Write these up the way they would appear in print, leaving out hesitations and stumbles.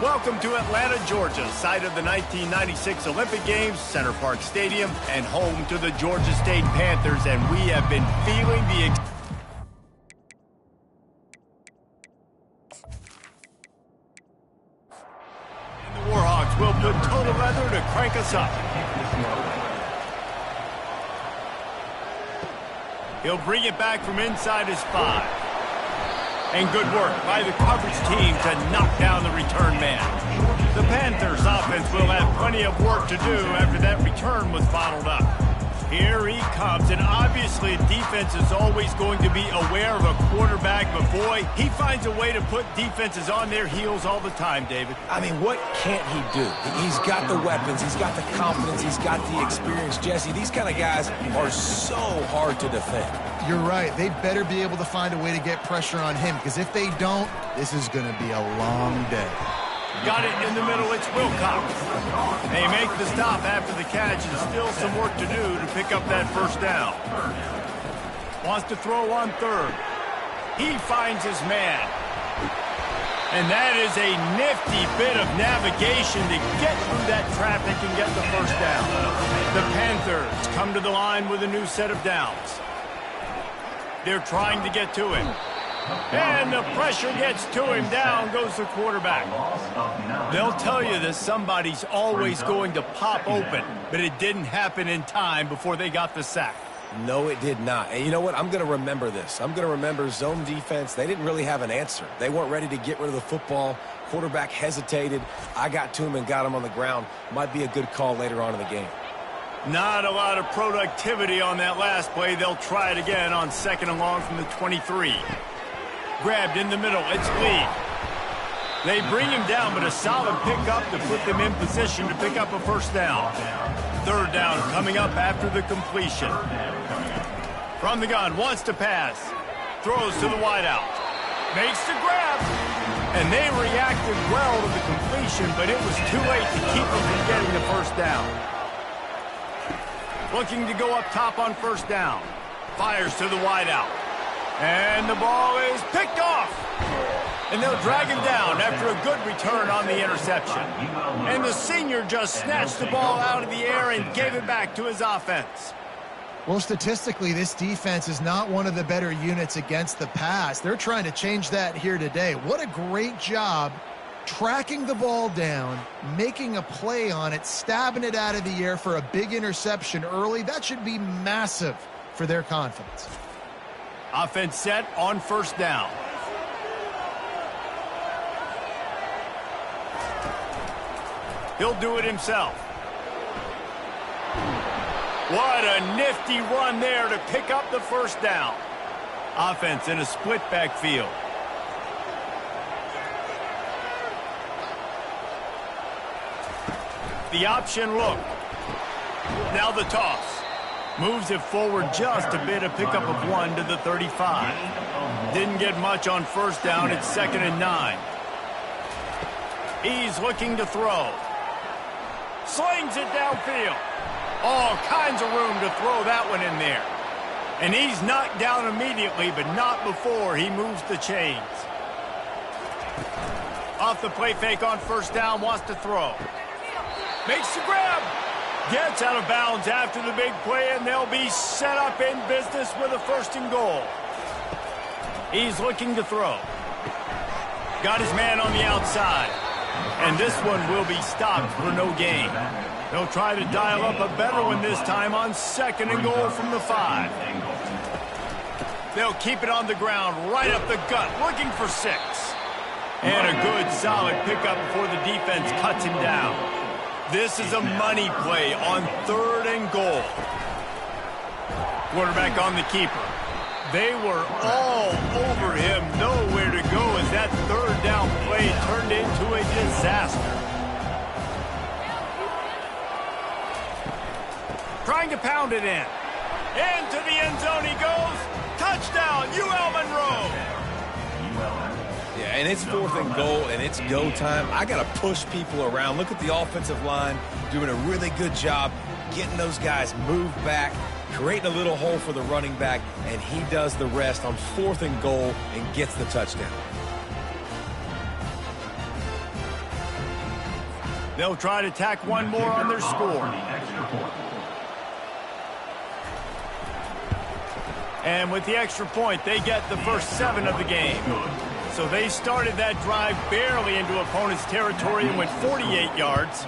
Welcome to Atlanta, Georgia, site of the 1996 Olympic Games, Center Park Stadium, and home to the Georgia State Panthers, and we have been feeling the and the Warhawks will put total leather to crank us up. He'll bring it back from inside his 5. And good work by the coverage team to knock down the return man. The Panthers offense will have plenty of work to do after that return was bottled up. Here he comes, and obviously defense is always going to be aware of a quarterback, but boy, he finds a way to put defenses on their heels all the time, David. I mean, what can't he do? He's got the weapons, he's got the confidence, he's got the experience. Jesse, these kind of guys are so hard to defend. You're right. They better be able to find a way to get pressure on him, because if they don't, this is going to be a long day. Got it in the middle. It's Wilcox. They make the stop after the catch, and still some work to do to pick up that first down. Wants to throw on 3rd. He finds his man. And that is a nifty bit of navigation to get through that traffic and get the first down. The Panthers come to the line with a new set of downs. They're trying to get to him. And the pressure gets to him. Down goes the quarterback. They'll tell you that somebody's always going to pop open, but it didn't happen in time before they got the sack. No, it did not. And you know what? I'm going to remember this. I'm going to remember zone defense. They didn't really have an answer. They weren't ready to get rid of the football. Quarterback hesitated. I got to him and got him on the ground. Might be a good call later on in the game. Not a lot of productivity on that last play. They'll try it again on 2nd and long from the 23. Grabbed in the middle. It's Lee. They bring him down, but a solid pickup to put them in position to pick up a first down. 3rd down coming up after the completion. From the gun, wants to pass. Throws to the wideout. Makes the grab. And they reacted well to the completion, but it was too late to keep them from getting the first down. Looking to go up top on 1st down. Fires to the wideout. And the ball is picked off. And they'll drag him down after a good return on the interception. And the senior just snatched the ball out of the air and gave it back to his offense. Well, statistically, this defense is not one of the better units against the pass. They're trying to change that here today. What a great job tracking the ball down, making a play on it, stabbing it out of the air for a big interception early. That should be massive for their confidence. Offense set on 1st down. He'll do it himself. What a nifty run there to pick up the first down. Offense in a split backfield. The option look. Now the toss. Moves it forward just a bit, a pickup of 1 to the 35. Didn't get much on 1st down. It's 2nd and 9. He's looking to throw. Slings it downfield. All kinds of room to throw that one in there. And he's knocked down immediately, but not before he moves the chains. Off the play fake on 1st down, wants to throw. Makes the grab. Gets out of bounds after the big play, and they'll be set up in business with a 1st and goal. He's looking to throw. Got his man on the outside. And this one will be stopped for no gain. They'll try to dial up a better one this time on 2nd and goal from the 5. They'll keep it on the ground right up the gut, looking for 6. And a good, solid pickup before the defense cuts him down. This is a money play on 3rd and goal. Quarterback on the keeper. They were all over him, nowhere to go as that 3rd down play turned into a disaster. Trying to pound it in. Into the end zone he goes. Touchdown, UL Monroe. Yeah, and it's 4th and goal, and it's go time. I got to push people around. Look at the offensive line doing a really good job getting those guys moved back, creating a little hole for the running back, and he does the rest on 4th and goal and gets the touchdown. They'll try to tack one more on their score. And with the extra point, they get the first 7 of the game. So they started that drive barely into opponent's territory and went 48 yards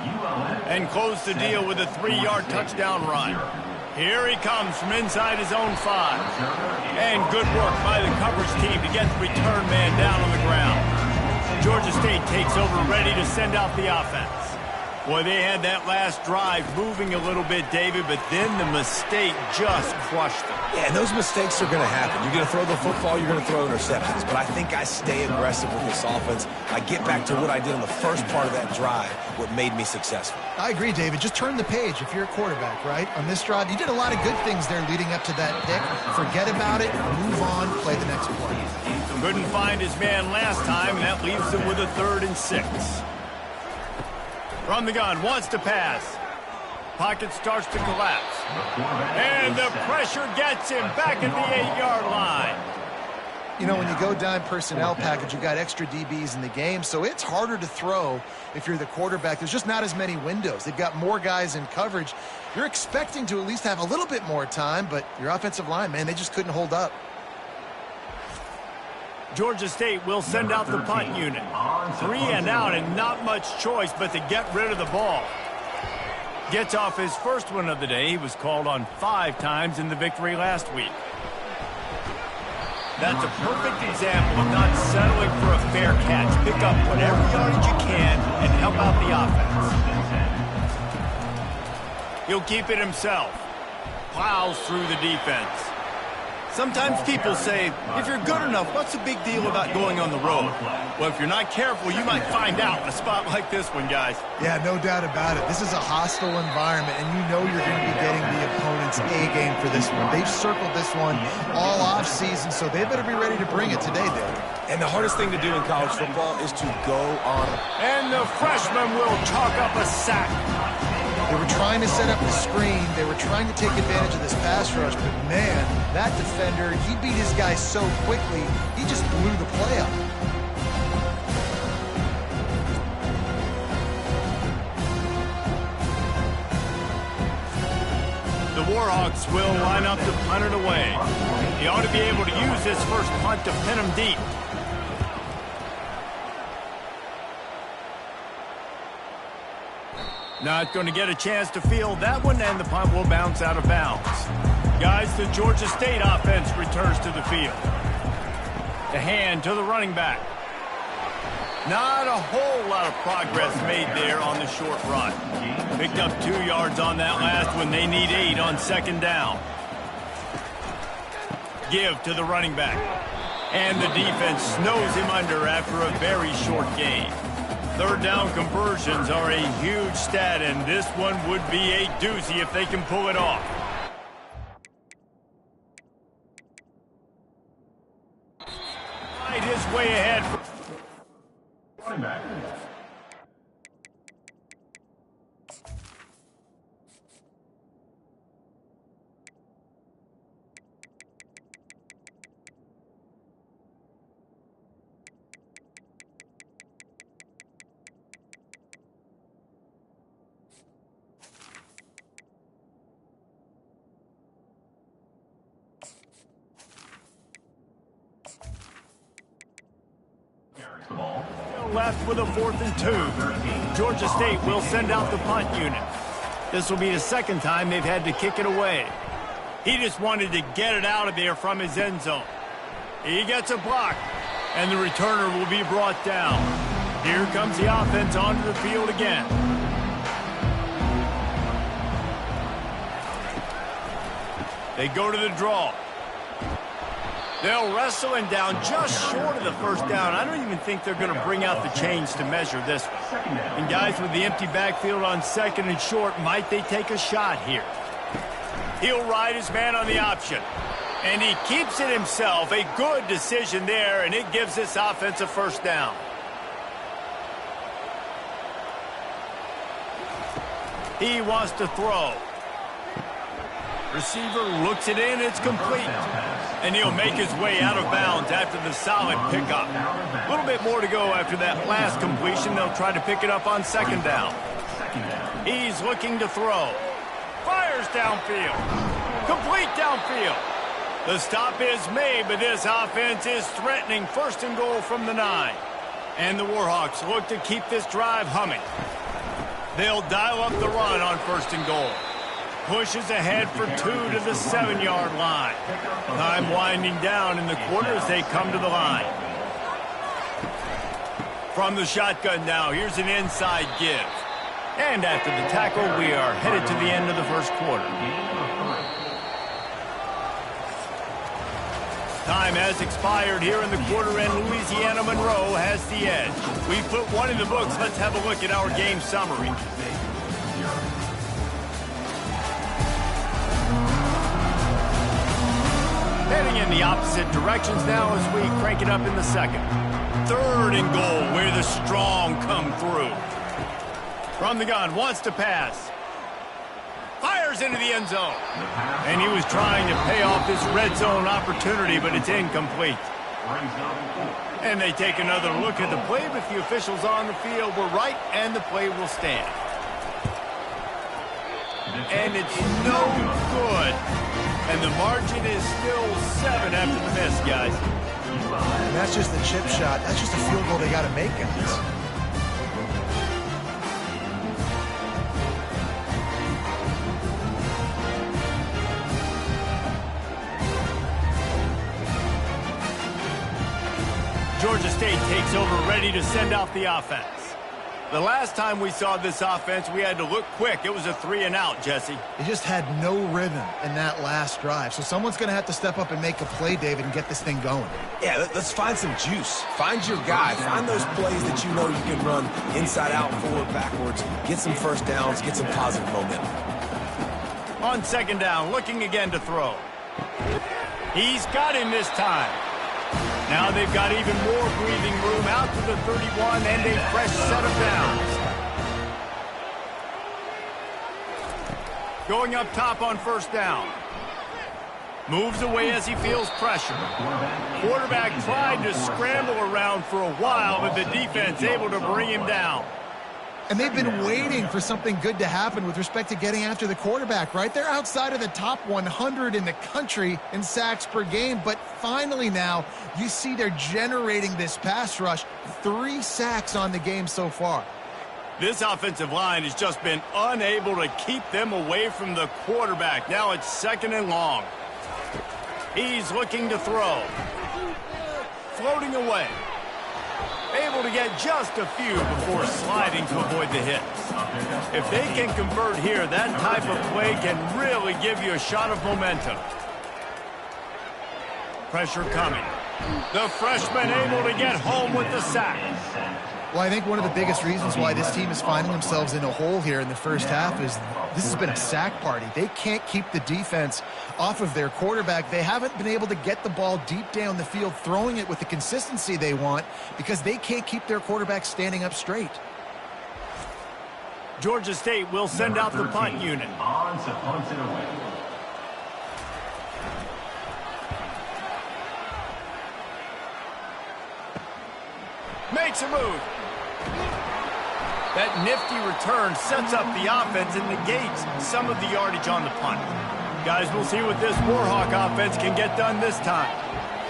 and closed the deal with a 3-yard touchdown run. Here he comes from inside his own 5. And good work by the coverage team to get the return man down on the ground. Georgia State takes over, ready to send out the offense. Boy, they had that last drive moving a little bit, David, but then the mistake just crushed them. Yeah, and those mistakes are going to happen. You're going to throw the football, you're going to throw interceptions. But I think I stay aggressive with this offense. I get back to what I did on the first part of that drive, what made me successful. I agree, David. Just turn the page if you're a quarterback, right? On this drive, you did a lot of good things there leading up to that pick. Forget about it, move on, play the next play. Couldn't find his man last time, and that leaves him with a 3rd and 6. From the gun, wants to pass. Pocket starts to collapse. And the pressure gets him back at the 8-yard line. You know, when you go dime personnel package, you got extra DBs in the game, so it's harder to throw if you're the quarterback. There's just not as many windows. They've got more guys in coverage. You're expecting to at least have a little bit more time, but your offensive line, man, they just couldn't hold up. Georgia State will send out the punt unit. 3 and out and not much choice but to get rid of the ball. Gets off his first one of the day. He was called on 5 times in the victory last week. That's a perfect example of not settling for a fair catch. Pick up whatever yardage you can and help out the offense. He'll keep it himself. Plows through the defense. Sometimes people say, if you're good enough, what's the big deal about going on the road? Well, if you're not careful, you might find out in a spot like this one, guys. Yeah, no doubt about it. This is a hostile environment, and you know you're going to be getting the opponent's A-game for this one. They've circled this one all off-season, so they better be ready to bring it today, David. And the hardest thing to do in college football is to go on. And the freshman will chalk up a sack. They were trying to set up the screen. They were trying to take advantage of this pass rush, but man, that defender, he beat his guy so quickly, he just blew the play up. The Warhawks will line up to punt it away. He ought to be able to use this first punt to pin him deep. Not going to get a chance to field that one, and the punt will bounce out of bounds. Guys, the Georgia State offense returns to the field. The hand to the running back. Not a whole lot of progress made there on the short run. Picked up 2 yards on that last one. They need 8 on 2nd down. Give to the running back. And the defense snows him under after a very short gain. 3rd down conversions are a huge stat, and this one would be a doozy if they can pull it off. Right his way ahead. Running back. Left with a 4th and 2. Georgia State will send out the punt unit. This will be the 2nd time they've had to kick it away. He just wanted to get it out of there from his end zone. He gets a block, and the returner will be brought down. Here comes the offense onto the field again. They go to the draw. They'll wrestle him down just short of the 1st down. I don't even think they're going to bring out the chains to measure this one. And guys, with the empty backfield on 2nd and short, might they take a shot here? He'll ride his man on the option. And he keeps it himself. A good decision there, and it gives this offense a 1st down. He wants to throw. Receiver looks it in, it's complete. And he'll make his way out of bounds after the solid pickup. A little bit more to go after that last completion. They'll try to pick it up on 2nd down. He's looking to throw. Fires downfield. Complete downfield. The stop is made, but this offense is threatening 1st and goal from the 9. And the Warhawks look to keep this drive humming. They'll dial up the run on 1st and goal. Pushes ahead for 2 to the 7-yard line. Time winding down in the quarter as they come to the line. From the shotgun now, here's an inside give. And after the tackle, we are headed to the end of the 1st quarter. Time has expired here in the quarter, and Louisiana Monroe has the edge. We put one in the books. Let's have a look at our game summary. Heading in the opposite directions now as we crank it up in the 2nd. 3rd and goal, where the strong come through. From the gun, wants to pass. Fires into the end zone. And he was trying to pay off this red zone opportunity, but it's incomplete. And they take another look at the play, but the officials on the field were right, and the play will stand. And it's no good. And the margin is still 7 after the miss, guys. And that's just the chip shot. That's just a field goal they got to make, guys. Georgia State takes over, ready to send out the offense. The last time we saw this offense, we had to look quick. It was a 3-and-out, Jesse. They just had no rhythm in that last drive. So someone's going to have to step up and make a play, David, and get this thing going. Yeah, let's find some juice. Find your guy. Find those plays that you know you can run inside out, forward, backwards. Get some first downs. Get some positive momentum. On 2nd down, looking again to throw. He's got him this time. Now they've got even more breathing room out to the 31 and a fresh set of downs. Going up top on 1st down. Moves away as he feels pressure. Quarterback tried to scramble around for a while, but the defense able to bring him down. And they've been waiting for something good to happen with respect to getting after the quarterback, right? They're outside of the top 100 in the country in sacks per game, but finally now you see they're generating this pass rush. 3 sacks on the game so far. This offensive line has just been unable to keep them away from the quarterback. Now it's 2nd and long. He's looking to throw. Floating away. Able to get just a few before sliding to avoid the hits. If they can convert here, that type of play can really give you a shot of momentum. Pressure coming. The freshman able to get home with the sack. Well, I think one of the biggest reasons why this team is finding themselves in a hole here in the first half is this has been a sack party. They can't keep the defense off of their quarterback. They haven't been able to get the ball deep down the field, throwing it with the consistency they want because they can't keep their quarterback standing up straight. Georgia State will send out the punt unit. Makes a move. That nifty return sets up the offense and negates some of the yardage on the punt. Guys, we'll see what this Warhawk offense can get done this time.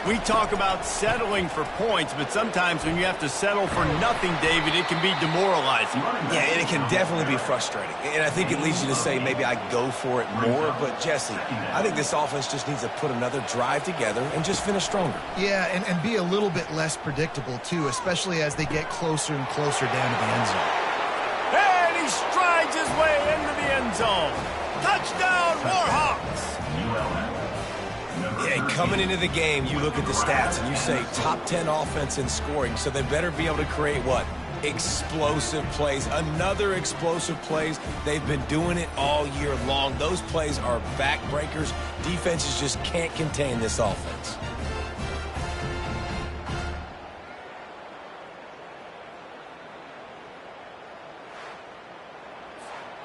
We talk about settling for points, but sometimes when you have to settle for nothing, David, it can be demoralizing. Yeah, and it can definitely be frustrating. And I think it leads you to say maybe I go for it more. But, Jesse, I think this offense just needs to put another drive together and just finish stronger. Yeah, and be a little bit less predictable, too, especially as they get closer and closer down to the end zone. And he strides his way into the end zone. Touchdown, Warhawks! Yeah, coming into the game, you look at the stats and you say top 10 offense in scoring, so they better be able to create what? Explosive plays. Another explosive plays. They've been doing it all year long. Those plays are backbreakers. Defenses just can't contain this offense.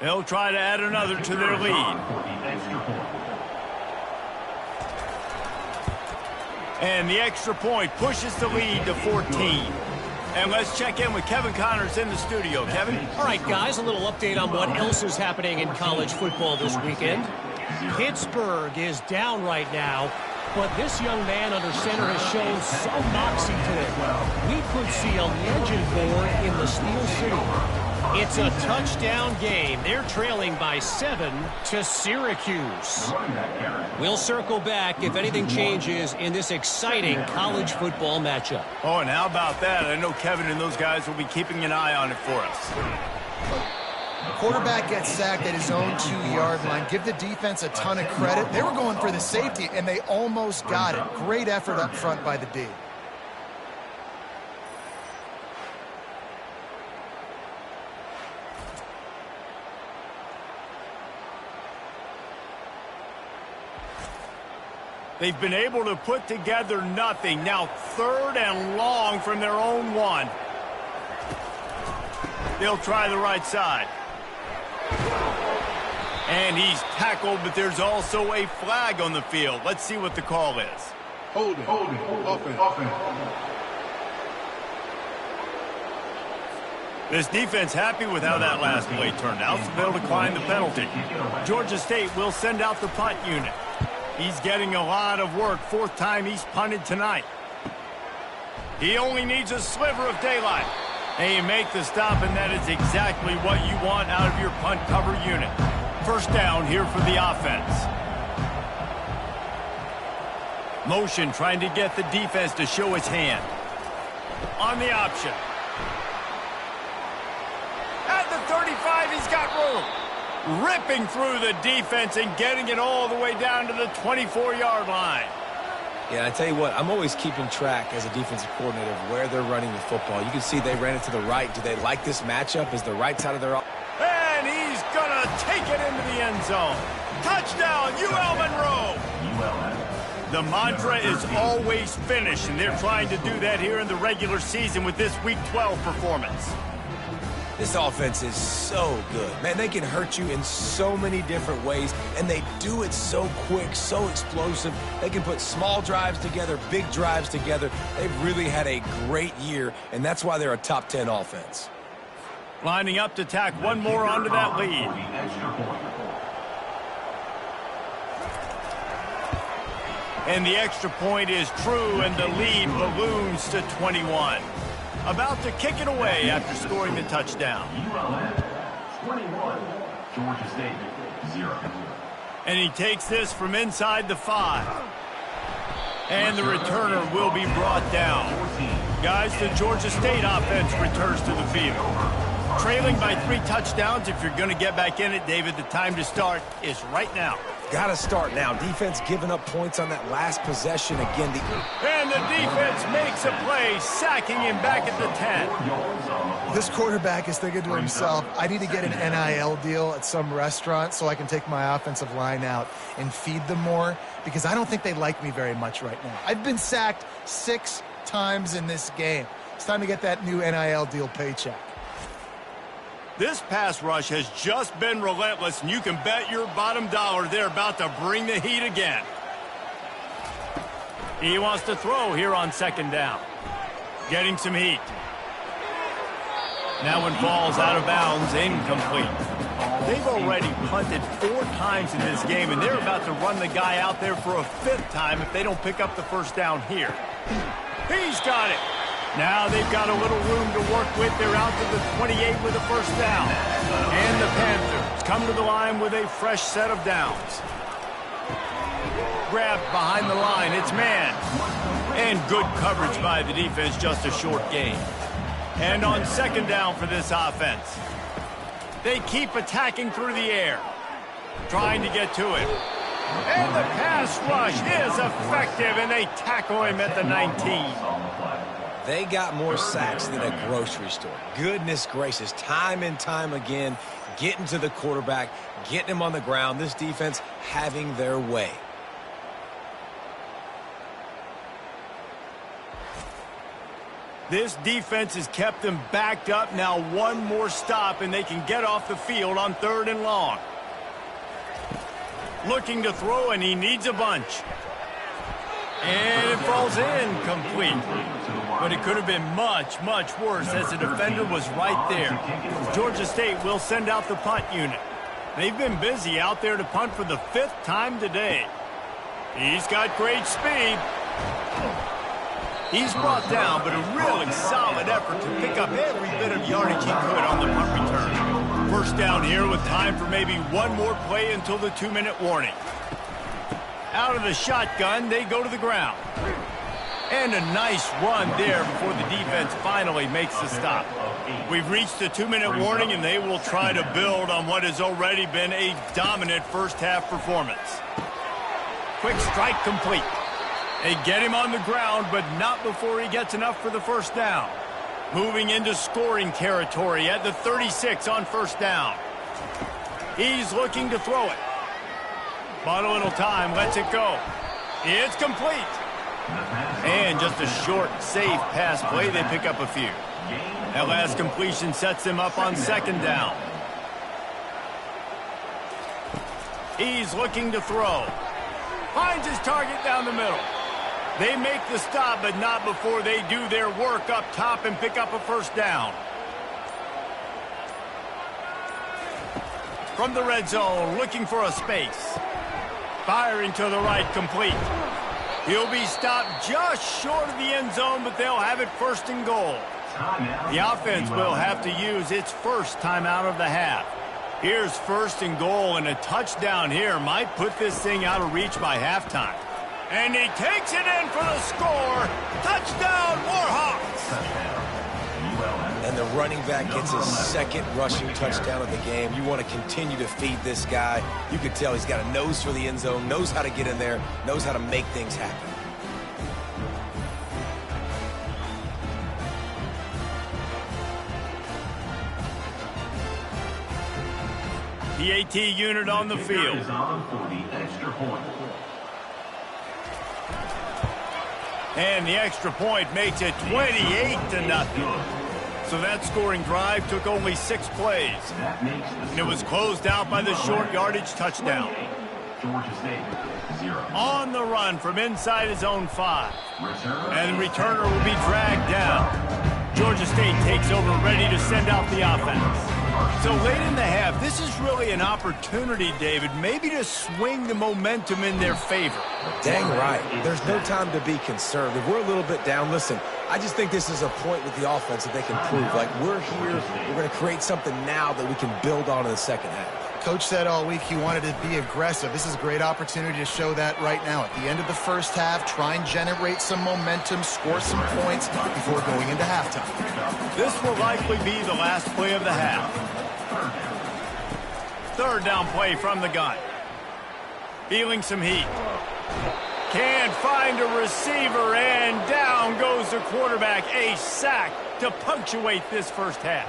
They'll try to add another to their lead. And the extra point pushes the lead to 14. And let's check in with Kevin Connors in the studio. Kevin? All right, guys, a little update on what else is happening in college football this weekend. Pittsburgh is down right now, but this young man under center has shown some moxie today. We could see a legend born in the Steel City. It's a touchdown game. They're trailing by 7 to Syracuse. We'll circle back if anything changes in this exciting college football matchup. Oh, and how about that? I know Kevin and those guys will be keeping an eye on it for us. Quarterback gets sacked at his own 2-yard line. Give the defense a ton of credit. They were going for the safety, and they almost got it. Great effort up front by the D. They've been able to put together nothing. Now 3rd and long from their own 1. They'll try the right side. And he's tackled, but there's also a flag on the field. Let's see what the call is. Holding. Offense. This defense happy with how that last play turned out, so they'll decline the penalty. Georgia State will send out the punt unit. He's getting a lot of work. 4th time he's punted tonight. He only needs a sliver of daylight. And you make the stop, and that is exactly what you want out of your punt cover unit. 1st down here for the offense. Motion trying to get the defense to show its hand. On the option. At the 35, he's got room. Ripping through the defense and getting it all the way down to the 24-yard line. Yeah, I tell you what, I'm always keeping track as a defensive coordinator of where they're running the football. You can see they ran it to the right. Do they like this matchup? Is the right side of their... And he's going to take it into the end zone. Touchdown, UL Monroe. The mantra is always finish, and they're trying to do that here in the regular season with this Week 12 performance. This offense is so good. Man, they can hurt you in so many different ways, and they do it so quick, so explosive. They can put small drives together, big drives together. They've really had a great year, and that's why they're a top 10 offense. Lining up to tack one more onto that lead. And the extra point is true, and the lead balloons to 21. About to kick it away after scoring the touchdown. 21, Georgia State, 0. And he takes this from inside the 5. And the returner will be brought down. Guys, the Georgia State offense returns to the field. Trailing by 3 touchdowns. If you're going to get back in it, David, the time to start is right now. Got to start now. Defense giving up points on that last possession again. And the defense makes a play, sacking him back at the 10. This quarterback is thinking to himself, I need to get an NIL deal at some restaurant so I can take my offensive line out and feed them more, because I don't think they like me very much right now. I've been sacked 6 times in this game. It's time to get that new NIL deal paycheck. This pass rush has just been relentless, and you can bet your bottom dollar they're about to bring the heat again. He wants to throw here on 2nd down. Getting some heat. That one falls out of bounds, incomplete. They've already punted 4 times in this game, and they're about to run the guy out there for a 5th time if they don't pick up the 1st down here. He's got it. Now they've got a little room to work with. They're out to the 28 with a 1st down. And the Panthers come to the line with a fresh set of downs. Grabbed behind the line. It's man. And good coverage by the defense, just a short gain. And on 2nd down for this offense, they keep attacking through the air, trying to get to it. And the pass rush is effective, and they tackle him at the 19. They got more sacks than a grocery store. Goodness gracious, time and time again, getting to the quarterback, getting him on the ground. This defense having their way. This defense has kept them backed up. Now one more stop, and they can get off the field on 3rd and long. Looking to throw, and he needs a bunch. And it falls incomplete. But it could have been much, much worse as the defender was right there. Georgia State will send out the punt unit. They've been busy out there to punt for the 5th time today. He's got great speed. He's brought down, but a really solid effort to pick up every bit of yardage he could on the punt return. First down here with time for maybe one more play until the 2-minute warning. Out of the shotgun, they go to the ground. And a nice run there before the defense finally makes the stop. We've reached the 2-minute warning, and they will try to build on what has already been a dominant first-half performance. Quick strike complete. They get him on the ground, but not before he gets enough for the first down. Moving into scoring territory at the 36 on first down. He's looking to throw it. But a little time, lets it go. It's complete. And just a short, safe pass play. They pick up a few. That last completion sets them up on second down. He's looking to throw. Finds his target down the middle. They make the stop, but not before they do their work up top and pick up a first down. From the red zone, looking for a space. Firing to the right, complete. He'll be stopped just short of the end zone, but they'll have it first and goal. The offense will have to use its first timeout of the half. Here's first and goal, and a touchdown here might put this thing out of reach by halftime. And he takes it in for the score. Touchdown, Warhawks! And the running back gets his second rushing touchdown of the game. You want to continue to feed this guy. You can tell he's got a nose for the end zone, knows how to get in there, knows how to make things happen. PAT unit on the field. And the extra point makes it 28-0. So that scoring drive took only 6 plays. And it was closed out by the short yardage touchdown. Georgia State, 0. On the run from inside his own 5. And the returner will be dragged down. Georgia State takes over, ready to send out the offense. So late in the half, this is really an opportunity, David, maybe to swing the momentum in their favor. Dang right. There's no time to be concerned. If we're a little bit down, listen, I just think this is a point with the offense that they can prove. Like, we're here, we're going to create something now that we can build on in the second half. Coach said all week he wanted to be aggressive. This is a great opportunity to show that right now. At the end of the first half, try and generate some momentum, score some points before going into halftime. This will likely be the last play of the half. Third down play from the gun. Feeling some heat. Can't find a receiver, and down goes the quarterback. A sack to punctuate this first half.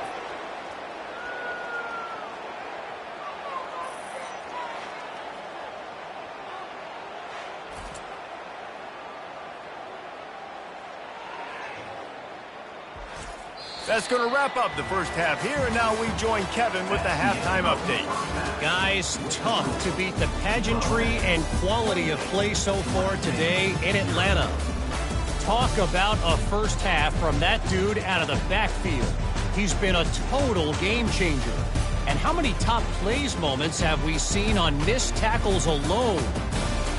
That's going to wrap up the first half here, and now we join Kevin with the halftime update. Guys, tough to beat the pageantry and quality of play so far today in Atlanta. Talk about a first half from that dude out of the backfield. He's been a total game changer. And how many top plays moments have we seen on missed tackles alone?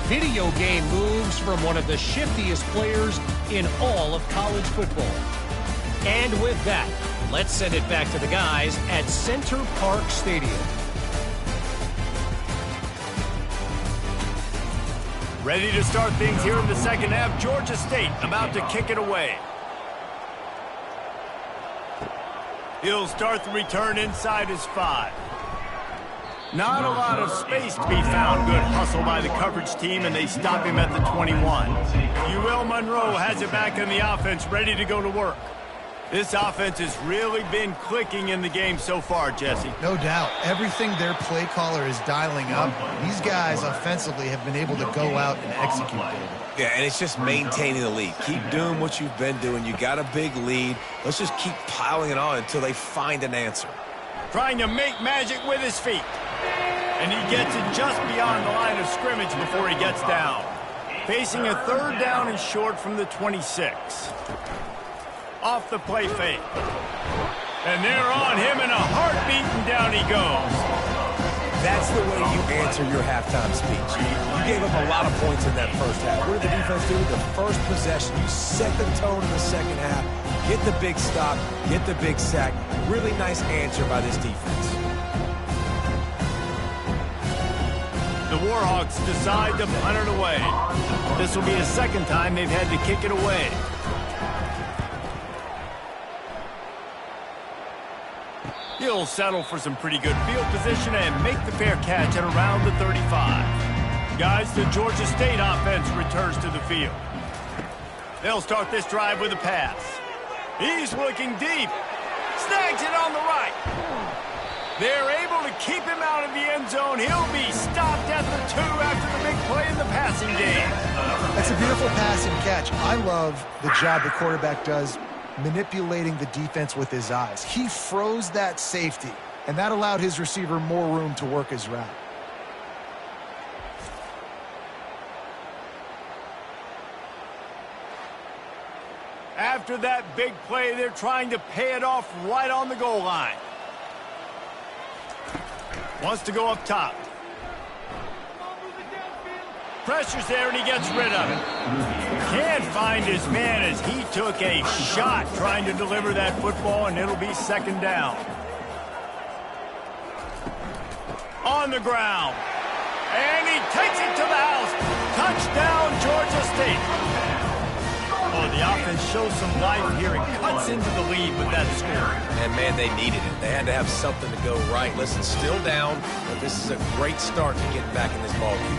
Video game moves from one of the shiftiest players in all of college football. And with that, let's send it back to the guys at Center Park Stadium. Ready to start things here in the second half. Georgia State about to kick it away. He'll start the return inside his 5. Not a lot of space to be found. Good hustle by the coverage team, and they stop him at the 21. Monroe has it back in the offense, ready to go to work. This offense has really been clicking in the game so far, Jesse. No doubt. Everything their play caller is dialing up, these guys offensively have been able to go out and execute, David. Yeah, and it's just maintaining the lead. Keep doing what you've been doing. You got a big lead. Let's just keep piling it on until they find an answer. Trying to make magic with his feet. And he gets it just beyond the line of scrimmage before he gets down. Facing a 3rd down and short from the 26. Off the play fake. And they're on him in a heartbeat, and down he goes. That's the way you answer your halftime speech. You gave up a lot of points in that first half. What did the defense do? The first possession, you set the tone in the second half, get the big stop, get the big sack. Really nice answer by this defense. The Warhawks decide to punt it away. This will be the 2nd time they've had to kick it away. He'll settle for some pretty good field position and make the fair catch at around the 35. Guys, the Georgia State offense returns to the field. They'll start this drive with a pass. He's looking deep. Snags it on the right. They're able to keep him out of the end zone. He'll be stopped at the 2 after the big play in the passing game. That's a beautiful pass and catch. I love the job the quarterback does manipulating the defense with his eyes. He froze that safety, and that allowed his receiver more room to work his route. After that big play, they're trying to pay it off right on the goal line. Wants to go up top. Pressure's there, and he gets rid of it. Can't find his man as he took a shot trying to deliver that football, and it'll be 2nd down. On the ground. And he takes it to the house. Touchdown, Georgia State. Oh, the offense shows some life here and cuts into the lead with that score. And, man, they needed it. They had to have something to go right. Listen, still down, but this is a great start to getting back in this ballgame.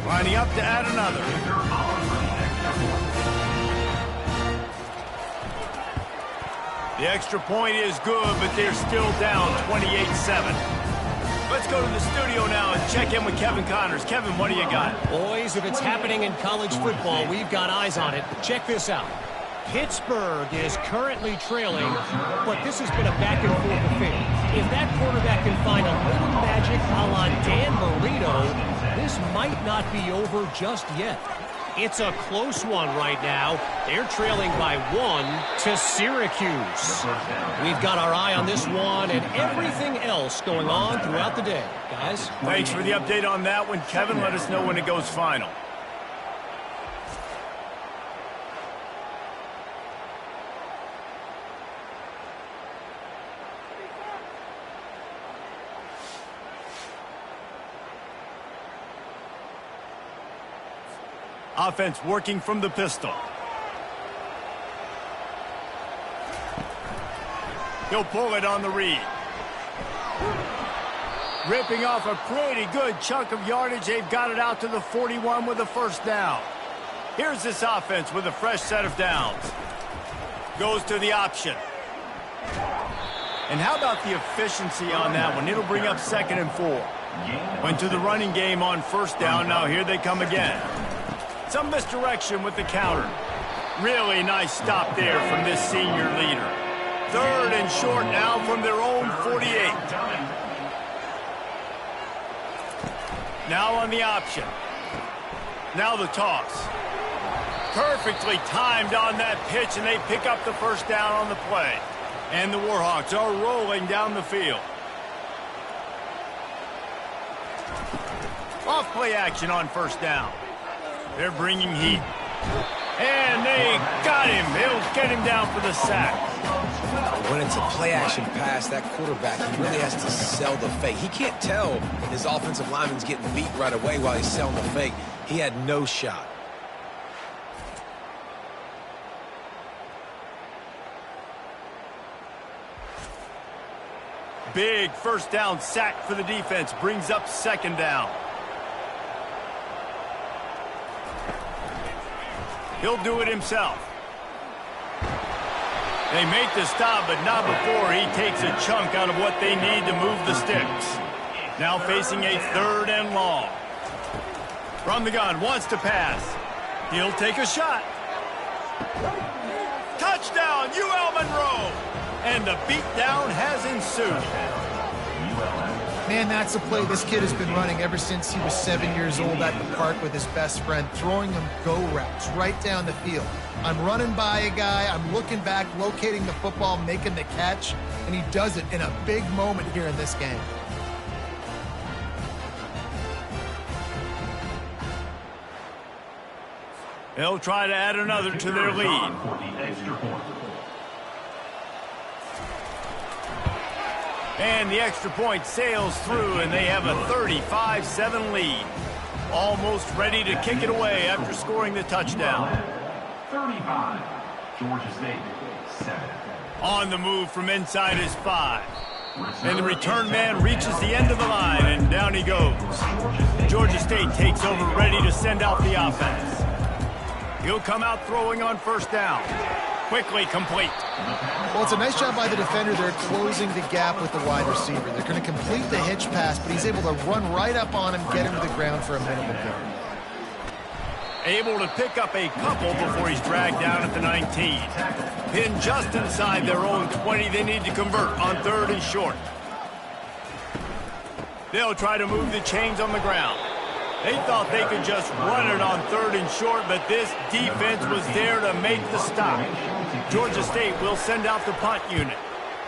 Lining up to add another. The extra point is good, but they're still down 28-7. Let's go to the studio now and check in with Kevin Connors. Kevin, what do you got? Boys, if it's happening in college football, we've got eyes on it. Check this out. Pittsburgh is currently trailing, but this has been a back-and-forth affair. If that quarterback can find a little magic a la Dan Marino, this might not be over just yet. It's a close one right now. They're trailing by 1 to Syracuse. We've got our eye on this one and everything else going on throughout the day. Guys? Thanks for the update on that one, Kevin. Let us know when it goes final. Offense working from the pistol. He'll pull it on the read. Ripping off a pretty good chunk of yardage. They've got it out to the 41 with a 1st down. Here's this offense with a fresh set of downs. Goes to the option. And how about the efficiency on that one? It'll bring up 2nd and 4. Went to the running game on 1st down. Now here they come again. Some misdirection with the counter. Really nice stop there from this senior leader. 3rd and short now from their own 48. Now on the option. Now the toss. Perfectly timed on that pitch, and they pick up the 1st down on the play. And the Warhawks are rolling down the field. Off play action on 1st down. They're bringing heat. And they got him. They'll get him down for the sack. When it's a play-action pass, that quarterback, he really has to sell the fake. He can't tell his offensive lineman's getting beat right away while he's selling the fake. He had no shot. Big 1st down sack for the defense. Brings up 2nd down. He'll do it himself. They make the stop, but not before he takes a chunk out of what they need to move the sticks. Now facing a 3rd and long. From the gun, wants to pass. He'll take a shot. Touchdown, UL Monroe! And the beatdown has ensued. Man, that's a play this kid has been running ever since he was 7 years old at the park with his best friend, throwing him go routes right down the field. I'm running by a guy, I'm looking back, locating the football, making the catch, and he does it in a big moment here in this game. They'll try to add another to their lead. And the extra point sails through, and they have a 35-7 lead. Almost ready to kick it away after scoring the touchdown. 35, Georgia State, 7. On the move from inside his 5. And the return man reaches the end of the line, and down he goes. Georgia State takes over, ready to send out the offense. He'll come out throwing on first down. Quickly complete. Well, it's a nice job by the defender. They're closing the gap with the wide receiver. They're going to complete the hitch pass, but he's able to run right up on him, get him to the ground for a minimal gain. Able to pick up a couple before he's dragged down at the 19. Pinned just inside their own 20. They need to convert on 3rd and short. They'll try to move the chains on the ground. They thought they could just run it on 3rd and short, but this defense was there to make the stop. Georgia State will send out the punt unit.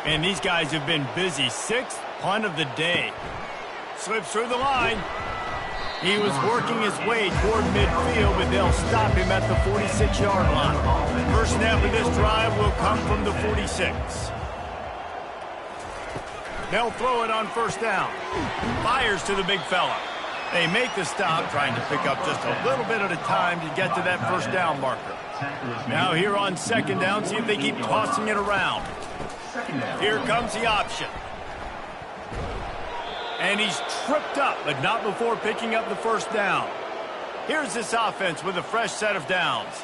And these guys have been busy. 6th punt of the day. Slips through the line. He was working his way toward midfield, but they'll stop him at the 46-yard line. First snap of this drive will come from the 46. They'll throw it on first down. Fires to the big fella. They make the stop, trying to pick up just a little bit at a time to get to that first down marker. Now here on 2nd down, see if they keep tossing it around. Here comes the option. And he's tripped up, but not before picking up the first down. Here's this offense with a fresh set of downs.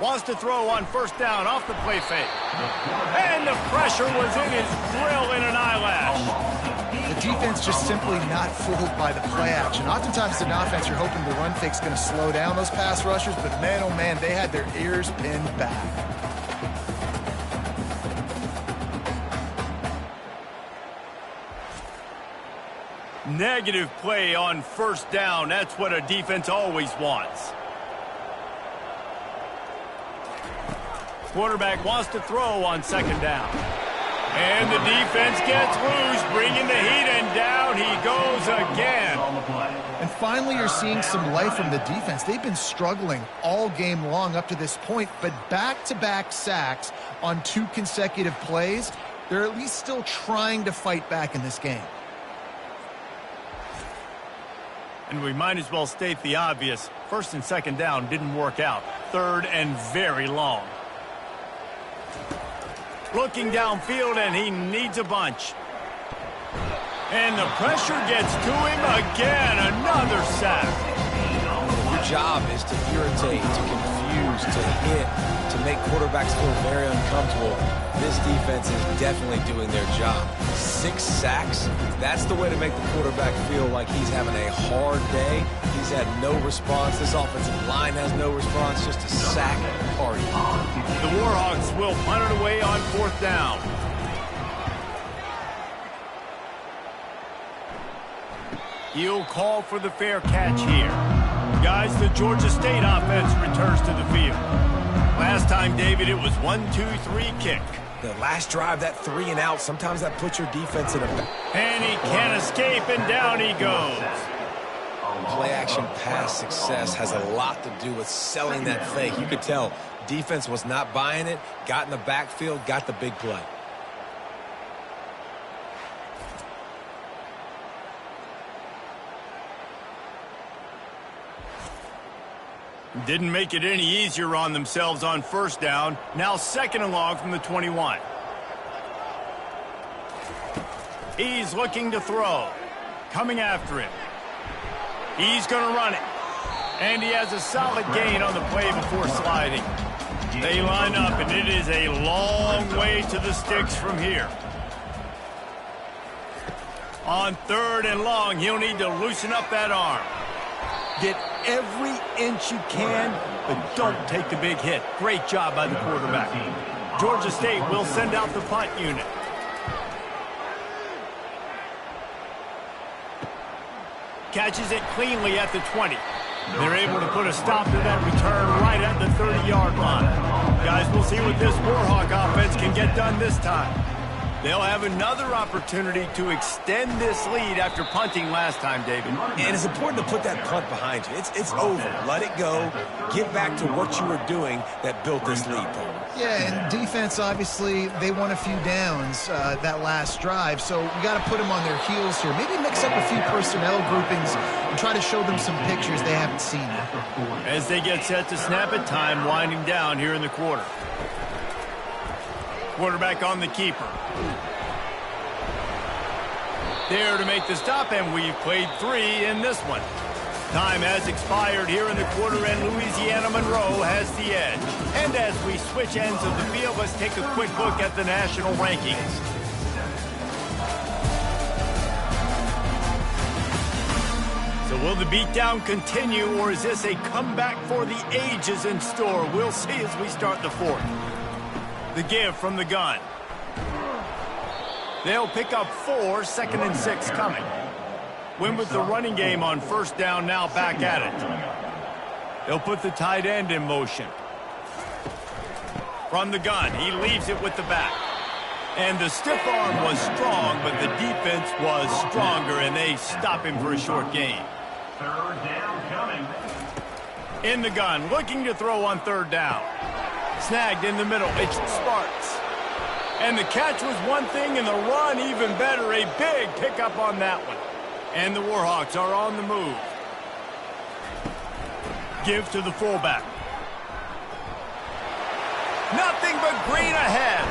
Wants to throw on first down off the play fake. And the pressure was in his grill in an eyelash. The defense just simply not fooled by the play action. Oftentimes in offense, you're hoping the run fake's going to slow down those pass rushers, but man, oh man, they had their ears pinned back. Negative play on first down. That's what a defense always wants. Quarterback wants to throw on 2nd down. And the defense gets loose, bringing the heat, and down he goes again. And finally, you're seeing some life from the defense. They've been struggling all game long up to this point, but back-to-back sacks on 2 consecutive plays, they're at least still trying to fight back in this game. And we might as well state the obvious. 1st and 2nd down didn't work out. 3rd and very long. Looking downfield, and he needs a bunch. And the pressure gets to him again. Another sack. Your job is to irritate, to confuse, to hit, to make quarterbacks feel very uncomfortable. This defense is definitely doing their job. 6 sacks, that's the way to make the quarterback feel like he's having a hard day. He's had no response. This offensive line has no response, just a sack party. The Warhawks will punt it away on 4th down. He'll call for the fair catch here. Guys, the Georgia State offense returns to the field. Last time, David, it was 1-2-3 kick. The last drive, that 3 and out, sometimes that puts your defense in a... And he can't escape, and down he goes. Play-action pass success has a lot to do with selling that fake. You could tell defense was not buying it, got in the backfield, got the big play. Didn't make it any easier on themselves on first down. Now 2nd and long from the 21. He's looking to throw. Coming after him. He's going to run it. And he has a solid gain on the play before sliding. They line up, and it is a long way to the sticks from here. On 3rd and long, he'll need to loosen up that arm. Get every inch you can, but don't take the big hit. Great job by the quarterback. Georgia State will send out the punt unit. Catches it cleanly at the 20. They're able to put a stop to that return right at the 30-yard line. Guys, we'll see what this Warhawk offense can get done this time. They'll have another opportunity to extend this lead after punting last time, David. And it's important to put that punt behind you. It's over. Let it go. Get back to what you were doing that built this lead, Paul. Yeah, and defense, obviously, they won a few downs that last drive, so you got to put them on their heels here. Maybe mix up a few personnel groupings and try to show them some pictures they haven't seen yet. As they get set to snap it, time winding down here in the quarter. Quarterback on the keeper. There to make the stop, and we've played 3 in this one. Time has expired here in the quarter, and Louisiana Monroe has the edge. And as we switch ends of the field, let's take a quick look at the national rankings. So will the beatdown continue, or is this a comeback for the ages in store? We'll see as we start the fourth. The give from the gun. They'll pick up 4, 2nd and 6 coming. Win with the running game on first down, now back at it. They'll put the tight end in motion. From the gun, he leaves it with the back. And the stiff arm was strong, but the defense was stronger, and they stop him for a short gain. Third down coming. In the gun, looking to throw on third down. Snagged in the middle, it's Sparks. And the catch was one thing, and the run even better. A big pickup on that one. And the Warhawks are on the move. Give to the fullback. Nothing but green ahead.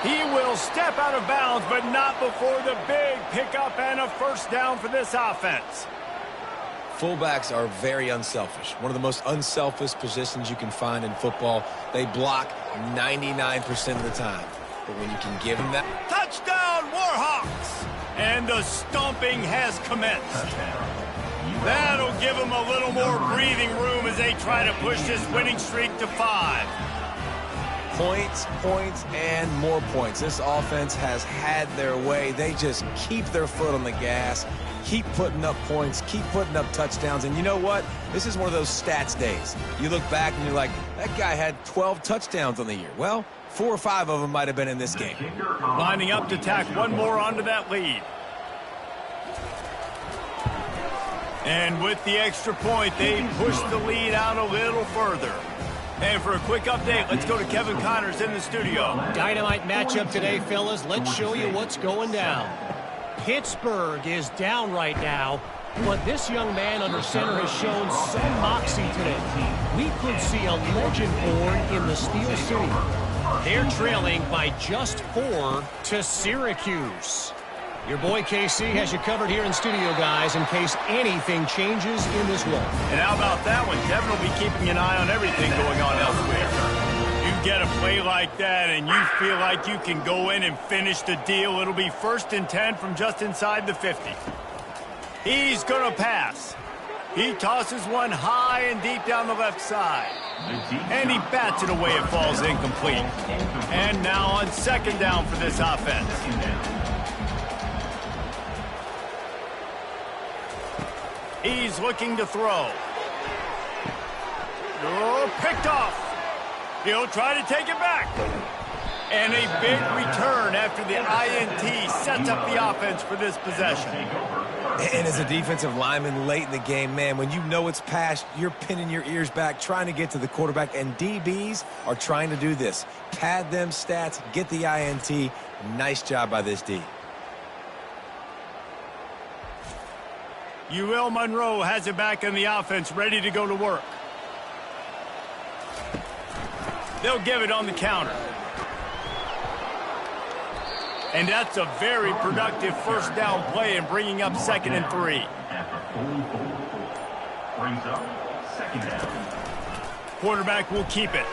He will step out of bounds, but not before the big pickup and a first down for this offense. Fullbacks are very unselfish. One of the most unselfish positions you can find in football. They block 99% of the time. But when you can give them that... Touchdown, Warhawks! And the stomping has commenced. That'll give them a little more breathing room as they try to push this winning streak to 5. Points, points, and more points. This offense has had their way. They just keep their foot on the gas, keep putting up points, keep putting up touchdowns. And you know what? This is one of those stats days. You look back and you're like, that guy had 12 touchdowns on the year. Well, 4 or 5 of them might have been in this game. Lining up to tack one more onto that lead. And with the extra point, they push the lead out a little further. And for a quick update, let's go to Kevin Connors in the studio. Dynamite matchup today, fellas. Let's show you what's going down. Pittsburgh is down right now, but this young man under center has shown some moxie today. We could see a legend born in the Steel City. They're trailing by just 4 to Syracuse. Your boy KC has you covered here in studio, guys, in case anything changes in this one. And how about that one? Kevin will be keeping an eye on everything going on elsewhere. You get a play like that and you feel like you can go in and finish the deal. It'll be 1st and 10 from just inside the 50. He's going to pass. He tosses one high and deep down the left side. And he bats it away. It falls incomplete. And now on 2nd down for this offense. He's looking to throw. Oh, picked off. He'll try to take it back. And a big return after the INT sets up the offense for this possession. And as a defensive lineman late in the game, man, when you know it's past, you're pinning your ears back, trying to get to the quarterback. And DBs are trying to do this. Pad them stats, get the INT. Nice job by this D. UL Monroe has it back in the offense, ready to go to work. They'll give it on the counter. And that's a very productive first down play and bringing up 2nd and 3. Brings up 2nd down. Quarterback will keep it.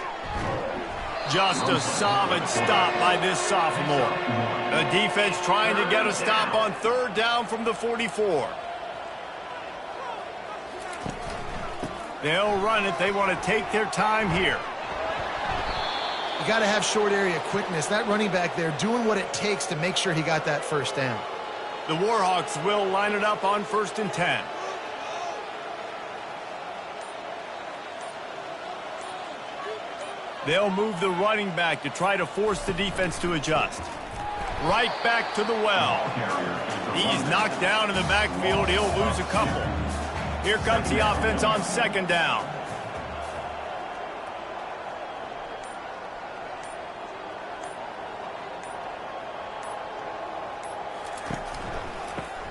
Just a solid stop by this sophomore. The defense trying to get a stop on 3rd down from the 44. They'll run it. They want to take their time here. You got to have short area quickness. That running back there doing what it takes to make sure he got that first down. The Warhawks will line it up on 1st and 10. They'll move the running back to try to force the defense to adjust. Right back to the well. He's knocked down in the backfield. He'll lose a couple. Here comes the offense on 2nd down.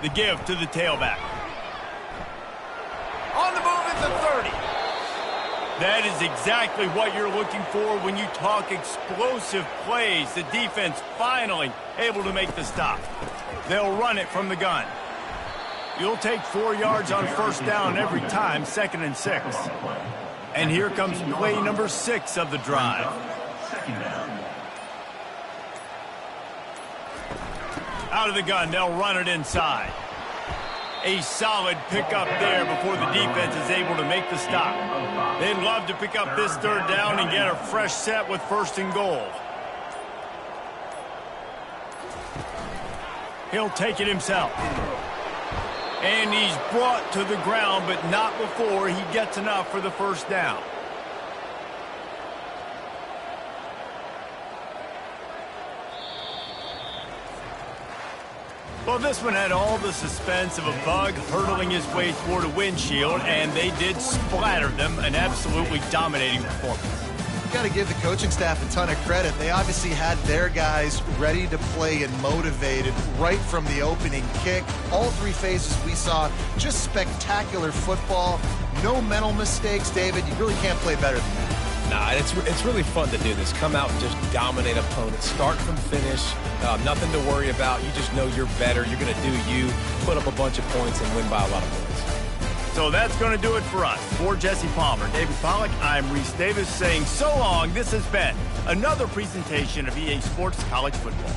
The give to the tailback. On the move at the 30. That is exactly what you're looking for when you talk explosive plays. The defense finally able to make the stop. They'll run it from the gun. You'll take 4 yards on 1st down every time, 2nd and 6. And here comes play number 6 of the drive. 2nd down. Out of the gun, they'll run it inside. A solid pickup there before the defense is able to make the stop. They'd love to pick up this 3rd down and get a fresh set with 1st and goal. He'll take it himself. And he's brought to the ground, but not before he gets enough for the 1st down. Well, this one had all the suspense of a bug hurtling his way toward a windshield, and they did splatter them. An absolutely dominating performance. Got to give the coaching staff a ton of credit. They obviously had their guys ready to play and motivated right from the opening kick. All 3 phases we saw, just spectacular football. No mental mistakes, David. You really can't play better than that. Nah, it's really fun to do this. Come out and just dominate opponents. Start from finish. Nothing to worry about. You just know you're better. You're going to do you, put up a bunch of points, and win by a lot of points. So that's going to do it for us. For Jesse Palmer, David Pollack, I'm Reese Davis saying so long. This has been another presentation of EA Sports College Football.